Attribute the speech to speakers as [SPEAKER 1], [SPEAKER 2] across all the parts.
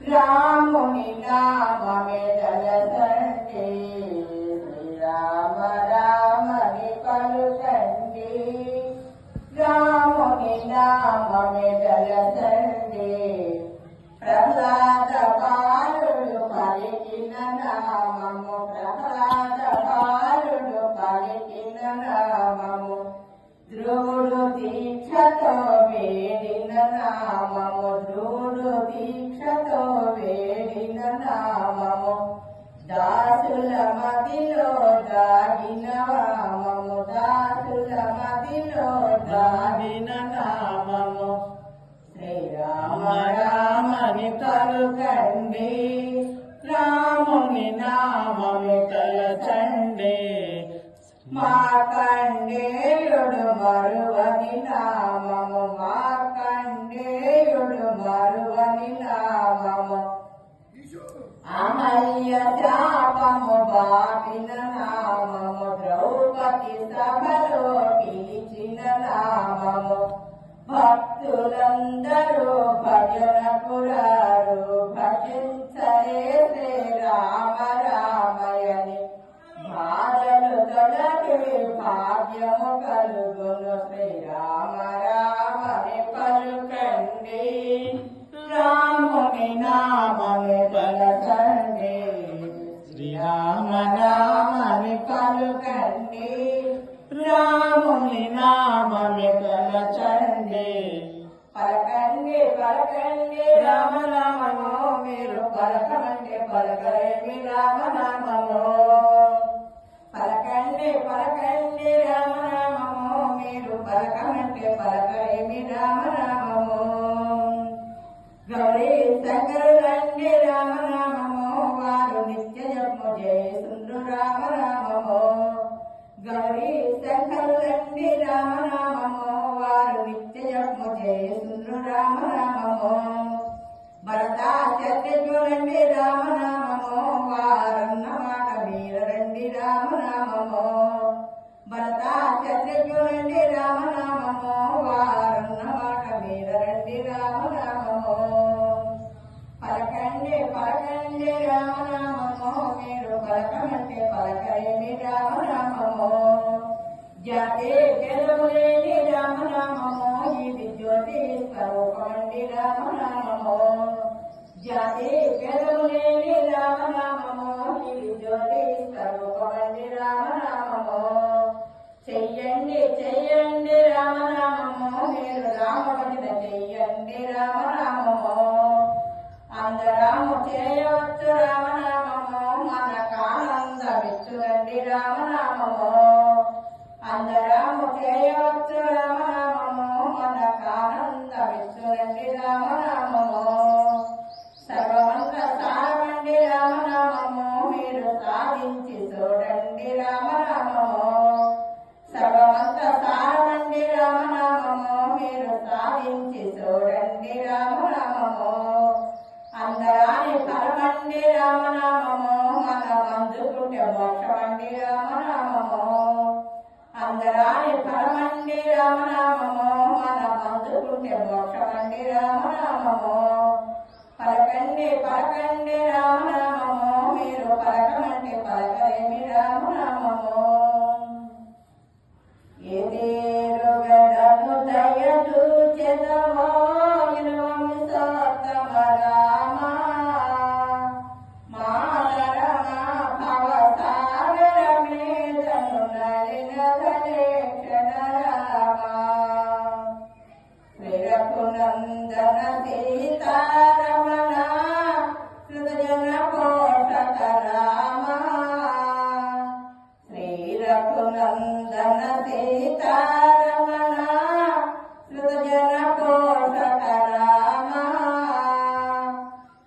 [SPEAKER 1] రాముని నామమే తలచండి శ్రీరామ రామని పలుకండి రాముని నామమే తలచండి ప్రహ్లాద బాలుడు పలికిన నామము ప్రహ్లాద బాలుడు పలికిన నామము ధ్రువుడు దీక్షతో వేడిన నామము ధ్రువుడు దీక్షతో వేడిన నామము దాసుల మదిలో దాగిన నామము దాసుల మదిలో దాగిన నామము శ్రీరామ రామని పలుకండి రాముని నామము తలచండి మార్కండేయుడు మరువని నామము మార్కండేయుడు మరువని నామము అహల్య శాపము బాపిన నామము ద్రౌపది సభలో పిలిచిన నామము భక్తులందరూ భజనకు రారు భజించరే రామ రామయని బాధలు తొలగి భాగ్యము కలుగును శ్రీరామ రామని పలుకండి రాముని నామము పలకండి శ్రీరామ రామని పలుకండి రాముని నామము పలకండి పలకండి పలకండి రామ నామము మీరు పలకమంటే పలకరేమి రామ నామము పలకండి పలకండి రామనామము మీరు పలకమంటే పలకరేమి రామనామము గౌరీ శంకరులండి రామనామము వారు నిత్యజము జయసుండు రామనామము గౌరీ శంకరులండి రామనామము వారు నిత్యజము జయసుండు రామనామము భరతా శత్రుఘ్నులండి రామనామము వారన్న మాట మీరండి రామనామము భరతా శత్రుఘ్నులండి రామనామము వారన్న మాట మీరండి రామనామము పలకండి పలకండి రామనామము మీరు పలకమంటే పలకరేమి రామనామము జాతి తెలుగులేని రామనామము ఇది జ్యోతి స్వరూపమండి రామనామము జాతి తెలుగులేని రామనామము ఇది జ్యోతి స్వరూపమండి రామనామము చెయ్యండి చెయ్యండి రామనామము మీరు రామభజన చెయ్యండి రామనామము అందరాము చేయవచ్చు రామనామము మనకానందమిచ్చునండి రామనామము అందరాము చేయవచ్చు రామనామము మనకానందమిచ్చునండి రామనామము సర్వమంత సారమండి రామనామము మీరు సాధించి చూడండి రామనామము సర్వమంత సారమండి రామనామము మీరు సాధించి చూడండి రామనామము అందరాని ఫలమండి రామనామము మనం అందుకుంటే మోక్షమండి రామనామము అందరాని ఫలమండి రామనామము మనం అందుకుంటే మోక్షమండి రామనామము పలకండి పలకండి రామనామము మీరు పలకమంటే పలకరేమి రామనామము ఎదేరుగడను దయచూచెదవో ఇనువంశోత్తమ రామ మాతరమా భవసాగర మేధను నలినదలేక్షణ రామ శ్రీరఘునందన సీతారమణ హృదయన పోషక రామ శ్రీరఘునందన సీతారమణ హృదయన పోషక రామ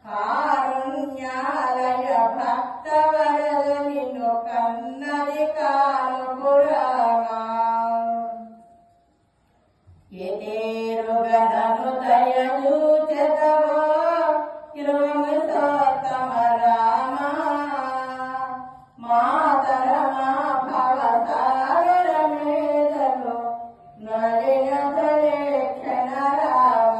[SPEAKER 1] కారుణ్యాలయ భక్తవరద నిన్ను కన్నది కానుపురామ ఎదేరుగదను దయచూచెదవో ఇరువంశోత్తమ రామ మాతరమా భవసాగర మేధను నలినదలేక్షణ రామ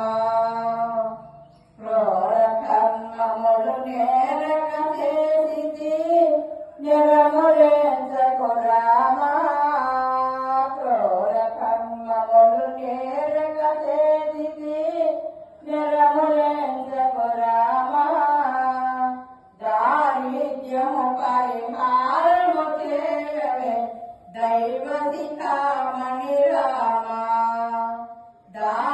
[SPEAKER 1] దాన